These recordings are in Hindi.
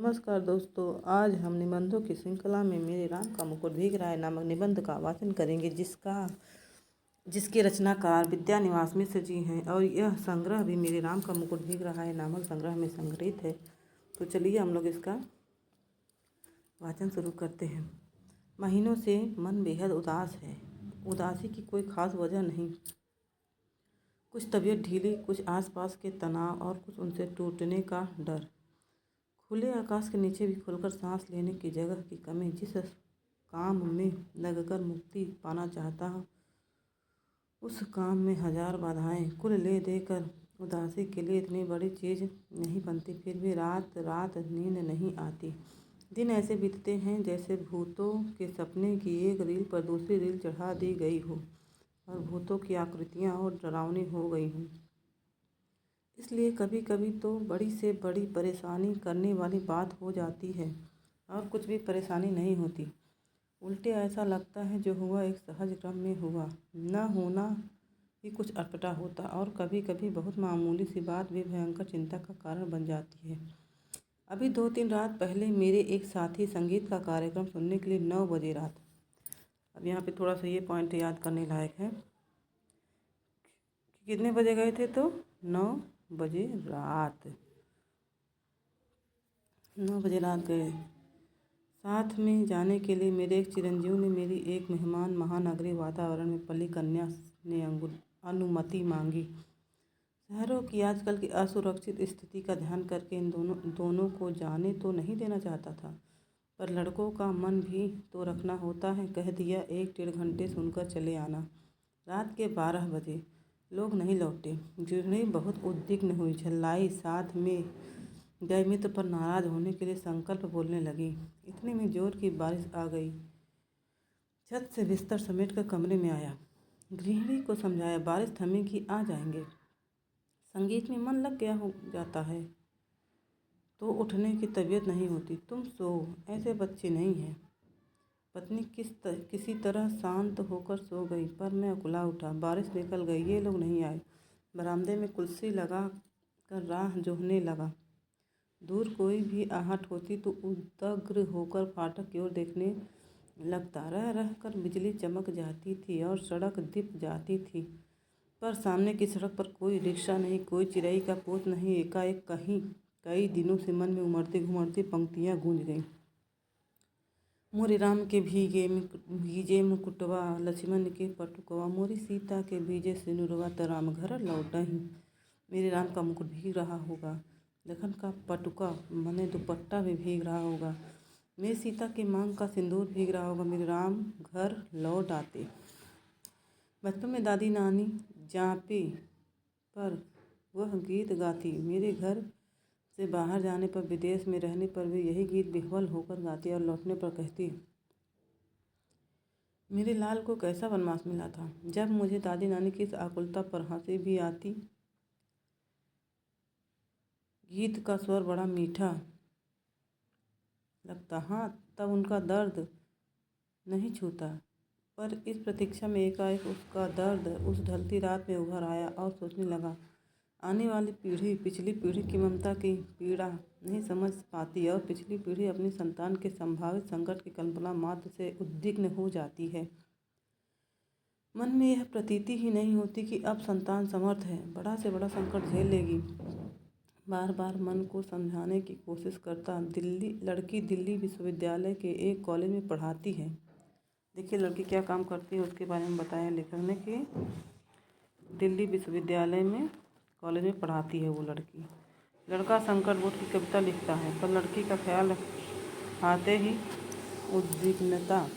नमस्कार दोस्तों, आज हम निबंधों की श्रृंखला में मेरे राम का मुकुट भीग रहा है नामक निबंध का वाचन करेंगे, जिसके रचनाकार विद्यानिवास मिश्र जी हैं और यह संग्रह भी मेरे राम का मुकुट भीग रहा है नामक संग्रह में संग्रहित है। तो चलिए हम लोग इसका वाचन शुरू करते हैं। महीनों से मन बेहद उदास है। उदासी की कोई खास वजह नहीं, कुछ तबीयत ढीली, कुछ आसपास के तनाव और कुछ उनसे टूटने का डर। खुले आकाश के नीचे भी खुलकर सांस लेने की जगह की कमी। जिस काम में लगकर मुक्ति पाना चाहता हूँ, उस काम में हजार बाधाएं कुल ले देकर उदासी के लिए इतनी बड़ी चीज़ नहीं बनती। फिर भी रात रात नींद नहीं आती। दिन ऐसे बीतते हैं जैसे भूतों के सपने की एक रील पर दूसरी रील चढ़ा दी गई हो और भूतों की आकृतियाँ और डरावनी हो गई हों। इसलिए कभी कभी तो बड़ी से बड़ी परेशानी करने वाली बात हो जाती है और कुछ भी परेशानी नहीं होती। उल्टे ऐसा लगता है जो हुआ एक सहज क्रम में हुआ, न होना ही कुछ अटपटा होता। और कभी कभी बहुत मामूली सी बात भी भयंकर चिंता का कारण बन जाती है। अभी 2-3 रात पहले मेरे एक साथी संगीत का कार्यक्रम सुनने के लिए 9 बजे रात। अब यहाँ पे थोड़ा सा ये पॉइंट याद करने लायक है कि कितने बजे गए थे, तो 9 बजे रात 9 बजे रात गए। साथ में जाने के लिए मेरे एक चिरंजीव ने मेरी एक मेहमान महानगरीय वातावरण में पली कन्या ने अनुमति मांगी। शहरों की आजकल की असुरक्षित स्थिति का ध्यान करके इन दोनों को जाने तो नहीं देना चाहता था, पर लड़कों का मन भी तो रखना होता है। कह दिया 1-1.5 घंटे सुनकर चले आना। रात के 12 बजे लोग नहीं लौटे। गृहिणी बहुत उद्विग्न हुई, झल्लाई। साथ में गए मित्र पर नाराज होने के लिए संकल्प बोलने लगी। इतने में जोर की बारिश आ गई। छत से बिस्तर समेट कर कमरे में आया। गृहिणी को समझाया बारिश थमेगी, आ जाएंगे। संगीत में मन लग गया हो जाता है तो उठने की तबीयत नहीं होती। तुम सो, ऐसे बच्चे नहीं हैं। पत्नी किसी तरह शांत होकर सो गई, पर मैं उकला उठा। बारिश निकल गई, ये लोग नहीं आए। बरामदे में कुर्सी लगा कर राह जोहने लगा। दूर कोई भी आहट होती तो उदग्र होकर फाटक की ओर देखने लगता। रह रह कर बिजली चमक जाती थी और सड़क दिप जाती थी, पर सामने की सड़क पर कोई रिक्शा नहीं, कोई चिरई का पोत नहीं। एकाएक कई दिनों से मन में उमड़ती घुमड़ती पंक्तियाँ गूंज गईं। मोरे राम के भीजे मुकुटवा, लक्ष्मण के पटुकवा, मोरी सीता के भीजे सिनुरवा, त राम घर लौटहि। मेरे राम का मुकुट भीग रहा होगा, लखन का पटुका मने दुपट्टा भी भीग रहा होगा, मेरी सीता के मांग का सिंदूर भीग रहा होगा। मेरे राम घर लौट आते। बचपन में दादी नानी जापे पर वह गीत गाती। मेरे घर से बाहर जाने पर, विदेश में रहने पर भी यही गीत विह्वल होकर गाती और लौटने पर कहती, मेरे लाल को कैसा वनवास मिला था। जब मुझे दादी नानी की इस आकुलता पर हंसी भी आती। गीत का स्वर बड़ा मीठा लगता, हाँ, तब उनका दर्द नहीं छूता। पर इस प्रतीक्षा में एकाएक उसका दर्द उस ढलती रात में उभर आया और सोचने लगा, आने वाली पीढ़ी पिछली पीढ़ी की ममता की पीड़ा नहीं समझ पाती और पिछली पीढ़ी अपनी संतान के संभावित संकट की कल्पना मात्र से उद्विग्न हो जाती है। मन में यह प्रतीति ही नहीं होती कि अब संतान समर्थ है, बड़ा से बड़ा संकट झेल लेगी। बार बार मन को समझाने की कोशिश करता। लड़की दिल्ली विश्वविद्यालय के एक कॉलेज में पढ़ाती है। देखिए लड़की क्या काम करती है उसके बारे में बताया लेखक ने कि दिल्ली विश्वविद्यालय में कॉलेज में पढ़ाती है वो लड़की। लड़का संकट बोध की कविता लिखता है, पर लड़की का ख्याल आते ही उद्विग्नता,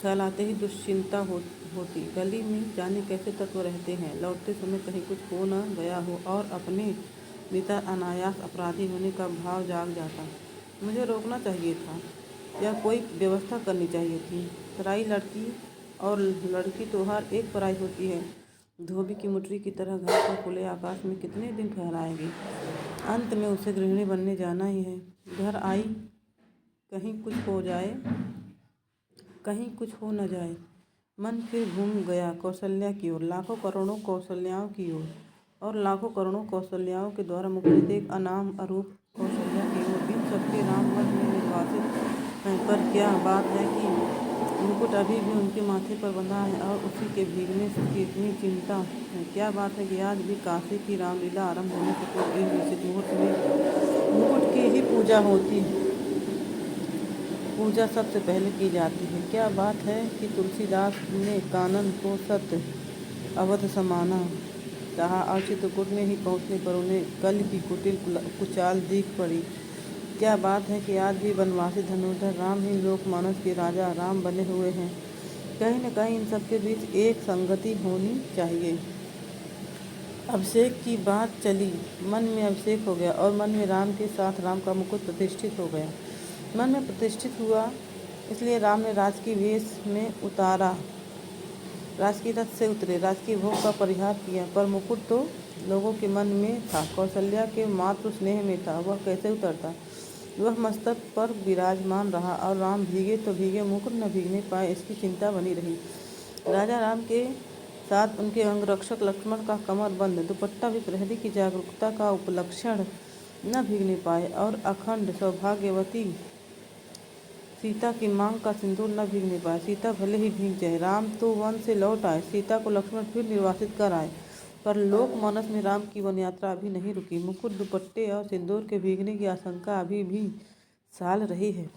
ख्याल आते ही दुश्चिंता होती। गली में जाने कैसे तत्व रहते हैं, लौटते समय कहीं कुछ हो न गया हो और अपने भीतर अनायास अपराधी होने का भाव जाग जाता। मुझे रोकना चाहिए था या कोई व्यवस्था करनी चाहिए थी। पराई लड़की और लड़की तो हर एक पराई होती है। धोबी की मुटरी की तरह घर पर खुले आकाश में कितने दिन फहराएगी। अंत में उसे गृहिणी बनने जाना ही है। घर आई, कहीं कुछ हो जाए, कहीं कुछ हो न जाए। मन फिर घूम गया कौशल्या की ओर, लाखों करोड़ों कौशल्याओं की ओर, और लाखों करोड़ों कौशल्याओं के द्वारा मुखरित एक अनाम अरूप कौशल्या की ओर। इन सबके राम वन में निर्वासित हैं, पर क्या बात है कि मुकुट अभी भी उनके माथे पर बंधा है और उसी के भीगने की इतनी चिंता है। क्या बात है कि आज भी काशी की रामलीला आरंभ होने से पूर्व एक निश्चित मुहूर्त में मुकुट की ही पूजा होती है। पूजा सबसे पहले की जाती है। क्या बात है कि तुलसीदास ने कानन को सत्य अवध समाना चाहा और चित्रकूट में ही पहुँचने पर उन्हें कल की कुटिल कुचाल दिख पड़ी। क्या बात है कि आज भी वनवासी धनुर्धर राम ही लोकमानस के राजा राम बने हुए हैं। कहीं न कहीं इन सबके बीच एक संगति होनी चाहिए। अभिषेक की बात चली, मन में अभिषेक हो गया और मन में राम के साथ राम का मुकुट प्रतिष्ठित हो गया। मन में प्रतिष्ठित हुआ, इसलिए राम ने राजकीय वेश में उतारा, राजकीय रथ से उतरे, राजकीय भोग का परिहार किया, पर मुकुट तो लोगों के मन में था, कौशल्या के मातृ स्नेह में था। वह कैसे उतरता? वह मस्तक पर विराजमान रहा और राम भीगे तो भीगे, मुकुट न भीगने पाए, इसकी चिंता बनी रही। राजा राम के साथ उनके अंगरक्षक लक्ष्मण का कमर बंद दुपट्टा भी प्रहरी की जागरूकता का उपलक्षण न भीगने पाए और अखंड सौभाग्यवती सीता की मांग का सिंदूर न भीगने पाए। सीता भले ही भीग जाए, राम तो वन से लौट आए, सीता को लक्ष्मण फिर निर्वासित कर आए, पर लोक मानस में राम की वन यात्रा अभी नहीं रुकी। मुकुट, दुपट्टे और सिंदूर के भीगने की आशंका अभी भी साल रही है।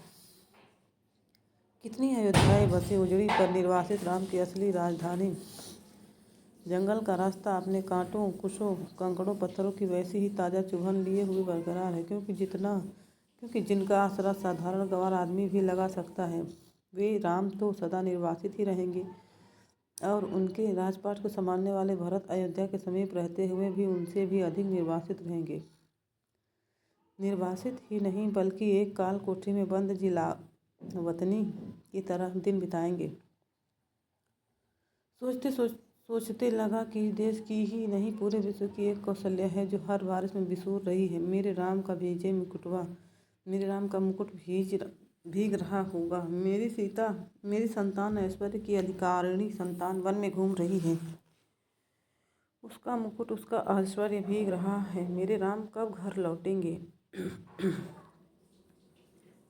कितनी अयोध्याएं बसे उजड़ी, पर निर्वासित राम की असली राजधानी जंगल का रास्ता अपने कांटों, कुशों, कंकड़ों, पत्थरों की वैसी ही ताज़ा चुभन लिए हुए बरकरार है, क्योंकि जिनका आसरा साधारण गंवार आदमी भी लगा सकता है, वे राम तो सदा निर्वासित ही रहेंगे और उनके राजपाट को संभालने वाले भरत अयोध्या के समीप रहते हुए भी उनसे भी अधिक निर्वासित रहेंगे। निर्वासित ही नहीं बल्कि एक काल कोठरी में बंद जिलावतनी की तरह दिन बिताएंगे। सोचते लगा कि देश की ही नहीं पूरे विश्व की एक कौशल्या है जो हर बारिश में बिसूर रही है। मेरे राम का भीजे मुकुटवा, मेरे राम का मुकुट भीग रहा होगा। मेरी संतान ऐश्वर्य की अधिकारिणी संतान वन में घूम रही है, उसका मुकुट, उसका ऐश्वर्य भीग रहा है। मेरे राम कब घर लौटेंगे?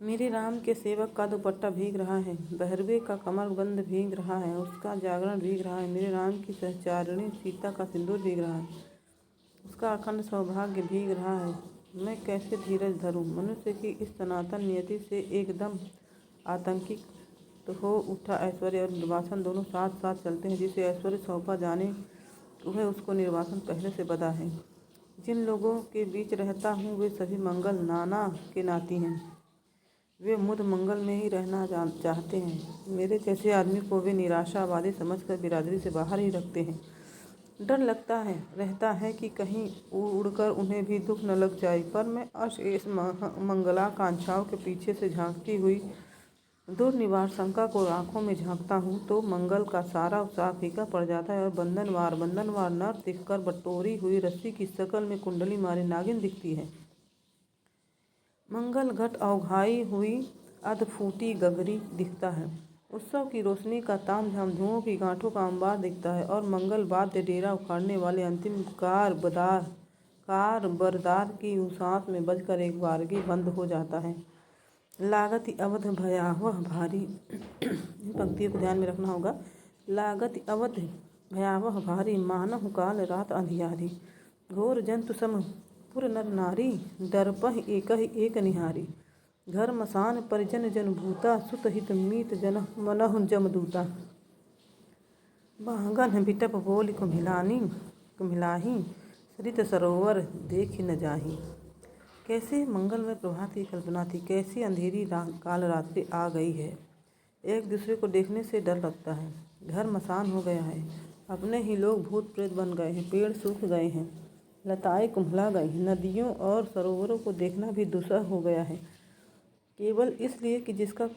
मेरे राम के सेवक का दुपट्टा भीग रहा है, बहरवे का कमरबंद भीग रहा है, उसका जागरण भीग रहा है। मेरे राम की सहचारिणी सीता का सिंदूर भीग रहा है, उसका अखंड सौभाग्य भीग रहा है। मैं कैसे धीरज धरूं? मनुष्य की इस सनातन नियति से एकदम आतंकित तो हो उठा। ऐश्वर्य और निर्वासन दोनों साथ साथ चलते हैं। जिसे ऐश्वर्य सौंपा जाने वह उसको निर्वासन पहले से बदा है। जिन लोगों के बीच रहता हूँ वे सभी मंगल नाना के नाती हैं, वे मुद मंगल में ही रहना चाहते हैं। मेरे जैसे आदमी को वे निराशावादी समझकर बिरादरी से बाहर ही रखते हैं। डर लगता रहता है कि कहीं उड़कर उन्हें भी दुख न लग जाए, पर मैं अशेष मंगलाकांक्षाओं के पीछे से झांकती हुई दुर्निवार शंका को आंखों में झांकता हूँ तो मंगल का सारा उत्साह फीका पड़ जाता है और बंधनवार नर दिखकर बटोरी हुई रस्सी की शकल में कुंडली मारी नागिन दिखती है। मंगल घट अवघाई हुई अधफूटी गगरी दिखता है। उत्सव की रोशनी का तामझाम धुओं की गांठों का अंबार दिखता है और मंगल वाद्य डेरा उखाड़ने वाले अंतिम कार बरदार की सांस में बजकर एक बारगी बंद हो जाता है। लागति अवध भयावह भारी पंक्तियों को ध्यान में रखना होगा। लागति अवध भयावह भारी, मानव काल रात अंधियारी, घोर जंतु सम पुर नर नारी, दर्पह एक निहारी, घर मसान परिजन जन भूता, सुत हित मीत जन मनहु जमदूता, बांगन बिटप बोल कुम्हिलाही, सरित सरोवर देख न जाही। कैसे मंगल में प्रभात की कल्पना थी, कैसी अंधेरी काल रात्रि आ गई है। एक दूसरे को देखने से डर लगता है। घर मसान हो गया है, अपने ही लोग भूत प्रेत बन गए हैं, पेड़ सूख गए हैं, लताएं कुम्हला गई हैं, नदियों और सरोवरों को देखना भी दुस्सह हो गया है, केवल इसलिए कि जिसका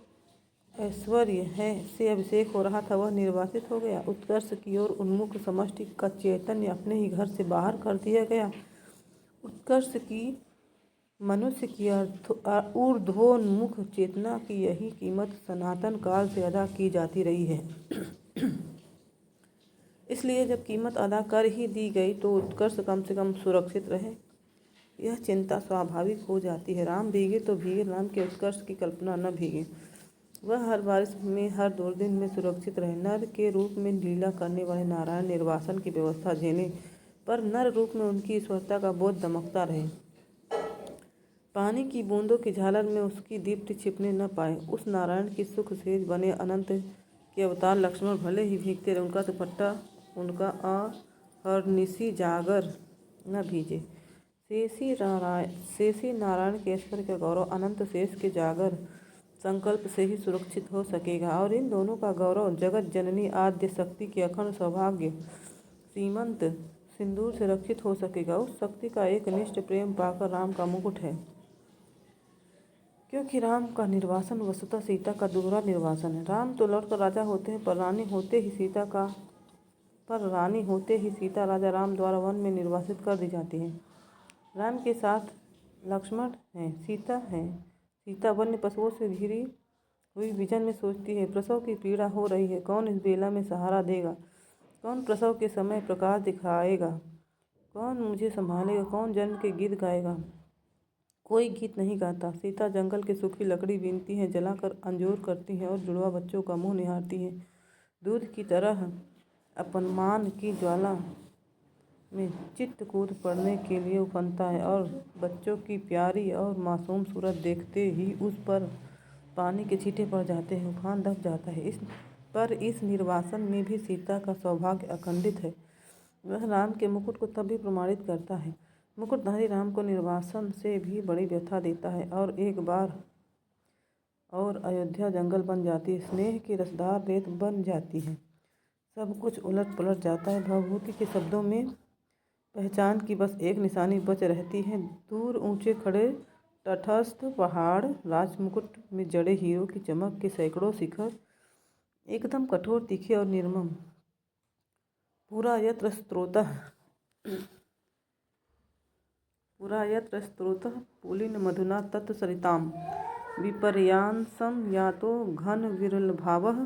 ऐश्वर्य है से अभिषेक हो रहा था वह निर्वासित हो गया। उत्कर्ष की ओर उन्मुख समष्टि का चैतन्य अपने ही घर से बाहर कर दिया गया। उत्कर्ष की मनुष्य की ऊर्ध्वोन्मुख चेतना की यही कीमत सनातन काल से अदा की जाती रही है। इसलिए जब कीमत अदा कर ही दी गई तो उत्कर्ष कम से कम सुरक्षित रहे। यह चिंता स्वाभाविक हो जाती है। राम भीगे तो भीगे, राम के उत्कर्ष की कल्पना न भीगे। वह हर बारिश में, हर दुर्दिन में सुरक्षित रहे। नर के रूप में लीला करने वाले नारायण निर्वासन की व्यवस्था झेलें, पर नर रूप में उनकी ईश्वरता का बोध दमकता रहे। पानी की बूंदों की झालर में उसकी दीप्ति छिपने न पाए। उस नारायण की सुख सेज बने अनंत के अवतार लक्ष्मण भले ही भीगते रहे, उनका दुपट्टा, उनका अहर्निशि जागर न भीजे। शेषी नारायण के ऐश्वर्य का गौरव अनंत शेष के जागर संकल्प से ही सुरक्षित हो सकेगा, और इन दोनों का गौरव जगत जननी आद्य शक्ति के अखंड सौभाग्य सीमंत सिंदूर से रक्षित हो सकेगा। उस शक्ति का एक निष्ठ प्रेम पाकर राम का मुकुट है, क्योंकि राम का निर्वासन वस्तुतः सीता का दोहरा निर्वासन है। राम तो लौटकर राजा होते हैं, पर रानी होते ही सीता राजा राम द्वारा वन में निर्वासित कर दी जाती है। राम के साथ लक्ष्मण हैं, सीता है। सीता वन्य पशुओं से घिरी हुई विजन में सोचती है, प्रसव की पीड़ा हो रही है, कौन इस बेला में सहारा देगा, कौन प्रसव के समय प्रकाश दिखाएगा, कौन मुझे संभालेगा, कौन जन्म के गीत गाएगा। कोई गीत नहीं गाता। सीता जंगल के सूखी लकड़ी बीनती है, जलाकर अंजोर करती है और जुड़वा बच्चों का मुंह निहारती है। दूध की तरह अपमान की ज्वाला में चित्त कूद पड़ने के लिए उफनता है, और बच्चों की प्यारी और मासूम सूरत देखते ही उस पर पानी के छींटे पड़ जाते हैं, उफान दब जाता है। इस निर्वासन में भी सीता का सौभाग्य अखंडित है। वह राम के मुकुट को तब भी प्रमाणित करता है। मुकुटधारी राम को निर्वासन से भी बड़ी व्यथा देता है, और एक बार और अयोध्या जंगल बन जाती है, स्नेह की रसदार रेत बन जाती है। सब कुछ उलट पुलट जाता है। भवभूति के शब्दों में पहचान की बस एक निशानी बच रहती है। दूर ऊंचे खड़े तटस्थ पहाड़, राजमुकुट में जड़े हीरों की चमक के सैकड़ों शिखर, एकदम कठोर, तीखे और निर्मम। पुरा यत्र स्रोतः पुलिन मधुना तत्सरितां विपर्यांसं यातो घन विरलभावः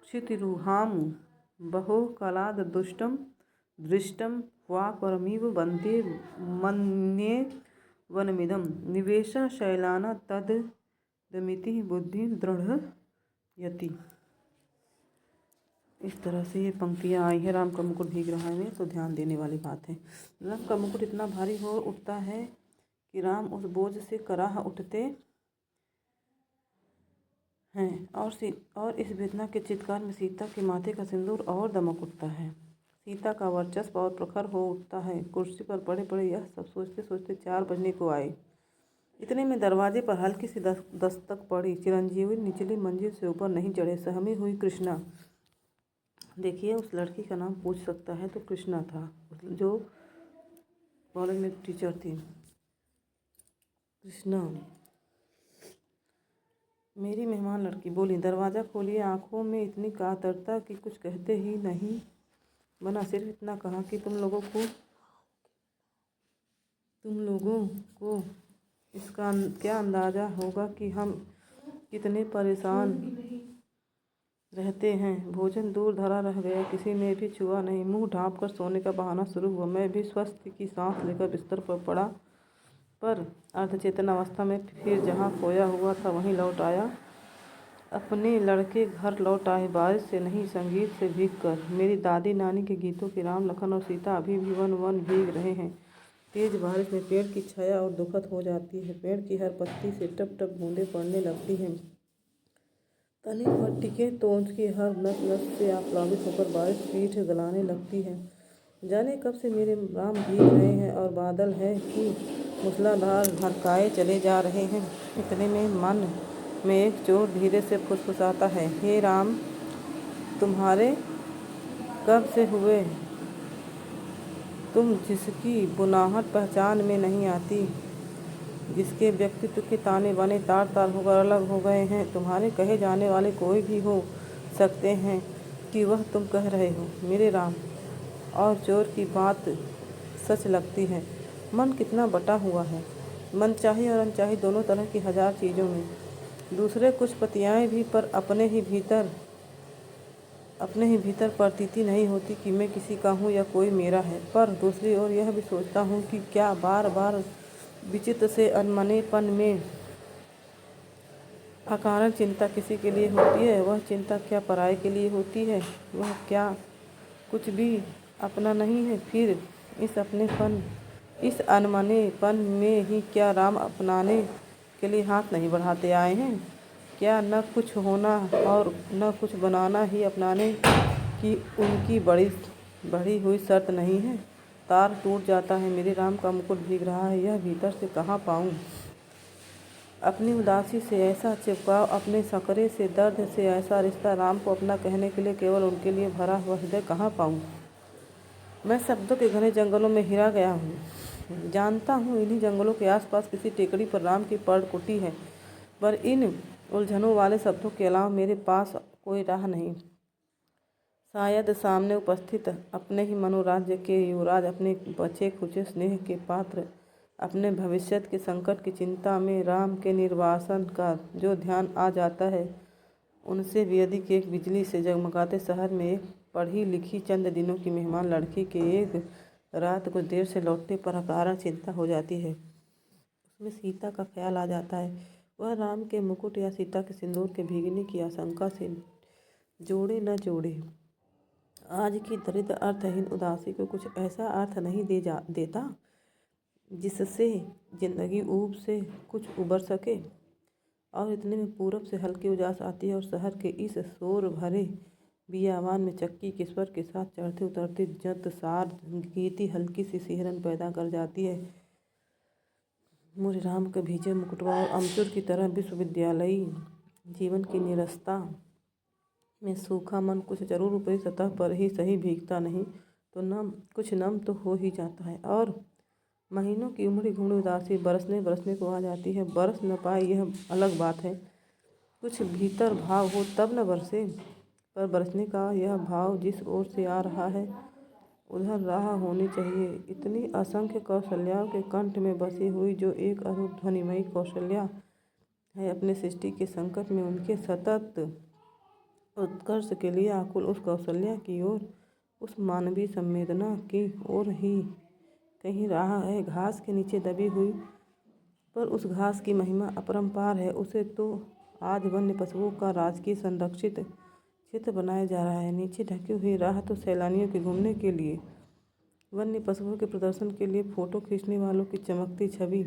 क्षितिरुहां बहो कालाद् दुष्टं दृष्टं क्वापरमिव वन्दे मन्ये वनमिदं निवेशः शैलाना तद्दमिति बुद्धिं दृढ़यति। इस तरह से ये पंक्तियाँ आई है। राम का मुकुट भीग रहा है, तो ध्यान देने वाली बात है। राम का मुकुट इतना भारी हो उठता है कि राम उस बोझ से कराह उठते हैं, और इस वेदना के चित्कार में सीता के माथे का सिंदूर और दमक उठता है। सीता का वर्चस्व और प्रखर हो उठता है। कुर्सी पर पड़े पड़े यह सब सोचते सोचते 4 बजने को आए। इतने में दरवाजे पर हल्की सी दस्तक पड़ी। चिरंजीवी निचली मंजिल से ऊपर नहीं चढ़े। सहमी हुई कृष्णा, देखिए उस लड़की का नाम पूछ सकता है तो कृष्णा था, जो कॉलेज में टीचर थी। कृष्णा, मेरी मेहमान लड़की बोली। दरवाज़ा खोलिए। आंखों में इतनी कातरता कि कुछ कहते ही नहीं बना। सिर्फ इतना कहा कि तुम लोगों को इसका क्या अंदाज़ा होगा कि हम कितने परेशान रहते हैं। भोजन दूर धरा रह गया, किसी ने भी छुआ नहीं। मुंह ढाँप कर सोने का बहाना शुरू हुआ। मैं भी स्वस्थ की सांस लेकर बिस्तर पर पड़ा, पर अर्धचेतन अवस्था में फिर जहाँ खोया हुआ था वहीं लौट आया। अपने लड़के घर लौट आए, बारिश से नहीं संगीत से भीगकर। मेरी दादी नानी के गीतों के राम, लखन और सीता अभी भी वन वन भीग रहे हैं। तेज बारिश में पेड़ की छाया और दुखद हो जाती है। पेड़ की हर पत्ती से टप टप बूंदें पड़ने लगती हैं। तने पर टिके तो उसकी हर नस नस से आप्लावित होकर बारिश पीठ गलाने लगती है। जाने कब से मेरे राम भीग रहे हैं, और बादल है कि मूसलाधार ढरकाए चले जा रहे हैं। इतने में मन में एक चोर धीरे से फुसफुसाता है, हे राम, तुम्हारे कब से हुए? तुम जिसकी बुनाहट पहचान में नहीं आती, जिसके व्यक्तित्व के ताने बाने तार तार होकर अलग हो गए हैं। तुम्हारे कहे जाने वाले कोई भी हो सकते हैं कि वह तुम कह रहे हो, मेरे राम। और चोर की बात सच लगती है। मन कितना बटा हुआ है, मनचाही और अनचाही दोनों तरह की 1000 चीज़ों में। दूसरे कुछ पतियाएँ भी, पर अपने ही भीतर प्रतीति नहीं होती कि मैं किसी का हूँ या कोई मेरा है। पर दूसरी ओर यह भी सोचता हूँ कि क्या बार बार विचित्र से अनमनेपन में अकारण चिंता किसी के लिए होती है, वह चिंता क्या पराये के लिए होती है? वह क्या कुछ भी अपना नहीं है? फिर इस अनमनेपन में ही क्या राम अपनाने के लिए हाथ नहीं बढ़ाते आए हैं? क्या न कुछ होना और न कुछ बनाना ही अपनाने की उनकी बढ़ी हुई शर्त नहीं है? तार टूट जाता है, मेरे राम का मुकुट भीग रहा है, यह भीतर से कहाँ पाऊँ? अपनी उदासी से ऐसा चिपकाव, अपने सकरे से दर्द से ऐसा रिश्ता, राम को अपना कहने के लिए केवल उनके लिए भरा हुआ हृदय कहाँ पाऊँ? मैं शब्दों के घने जंगलों में हिरा गया हूँ। जानता हूँ इन्हीं जंगलों के आसपास किसी टेकड़ी पर राम की पर्णकुटी है, पर इन उलझनों वाले शब्दों के अलावा मेरे पास कोई राह नहीं। शायद सामने उपस्थित अपने ही मनोराज्य के युवराज, अपने बचे खुचे स्नेह के पात्र, अपने भविष्य के संकट की चिंता में राम के निर्वासन का जो ध्यान आ जाता है, उनसे भी अधिक एक बिजली से जगमगाते शहर में एक पढ़ी लिखी चंद दिनों की मेहमान लड़की के एक रात को देर से लौटने पर अकारण चिंता हो जाती है। उसमें सीता का ख्याल आ जाता है। वह राम के मुकुट या सीता के सिंदूर के भीगने की आशंका से जोड़े न जोड़े, आज की दरिद्र अर्थहीन उदासी को कुछ ऐसा अर्थ नहीं देता जिससे जिंदगी ऊब से कुछ उबर सके। और इतने में पूरब से हल्की उजास आती है और शहर के इस शोर भरे बियावान में चक्की के स्वर के साथ चढ़ते उतरते जंतसार गीती हल्की सी सिहरन पैदा कर जाती है। मोरे राम के भीजे मुकुटवा और अमचूर की तरह विश्वविद्यालयी जीवन की निरस्ता में सूखा मन कुछ जरूर ऊपरी सतह पर ही सही भीगता नहीं तो कुछ नम तो हो ही जाता है। और महीनों की उमड़ी घुमड़ी उदासी बरसने को आ जाती है। बरस न पाए यह अलग बात है, कुछ भीतर भाव हो तब न बरसे, पर बरसने का यह भाव जिस ओर से आ रहा है उधर राह होनी चाहिए। इतनी असंख्य कौशल्याओं के कंठ में बसी हुई जो एक अरूप ध्वनिमयी कौशल्या है, अपने सृष्टि के संकट में उनके सतत उत्कर्ष के लिए आकुल उस कौशल्या की ओर, उस मानवीय संवेदना की ओर ही कहीं राह है, घास के नीचे दबी हुई, पर उस घास की महिमा अपरंपार है। उसे तो आज वन्य पशुओं का राजकीय संरक्षित क्षेत्र बनाया जा रहा है। नीचे ढकी हुई राह तो सैलानियों के घूमने के लिए, वन्य पशुओं के प्रदर्शन के लिए, फोटो खींचने वालों की चमकती छवि,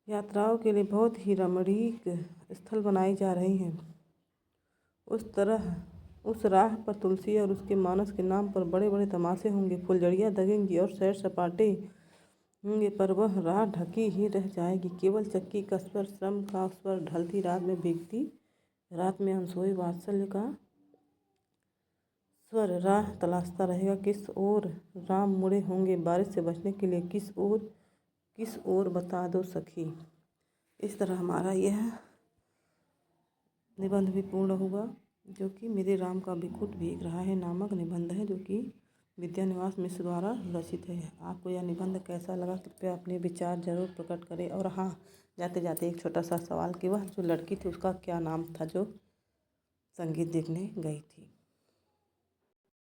यात्राओं के लिए बहुत ही रमणीक स्थल बनाई जा रही हैं। उस राह पर तुलसी और उसके मानस के नाम पर बड़े बड़े तमाशे होंगे, फुलझड़ियाँ दगेंगी और सैर सपाटे होंगे, पर वह राह ढकी ही रह जाएगी। केवल चक्की का स्वर, श्रम का स्वर, ढलती रात में भीगती रात में अनसोए वात्सल्य का स्वर राह तलाशता रहेगा। किस ओर राम मुड़े होंगे बारिश से बचने के लिए, किस ओर बता दो सखी। इस तरह हमारा यह निबंध भी पूर्ण हुआ, जो कि मेरे राम का मुकुट भीग रहा है नामक निबंध है, जो कि विद्यानिवास मिश्र द्वारा रचित है। आपको यह निबंध कैसा लगा, कृपया अपने विचार जरूर प्रकट करें। और हाँ, जाते जाते एक छोटा सा सवाल कि वह जो लड़की थी उसका क्या नाम था जो संगीत देखने गई थी।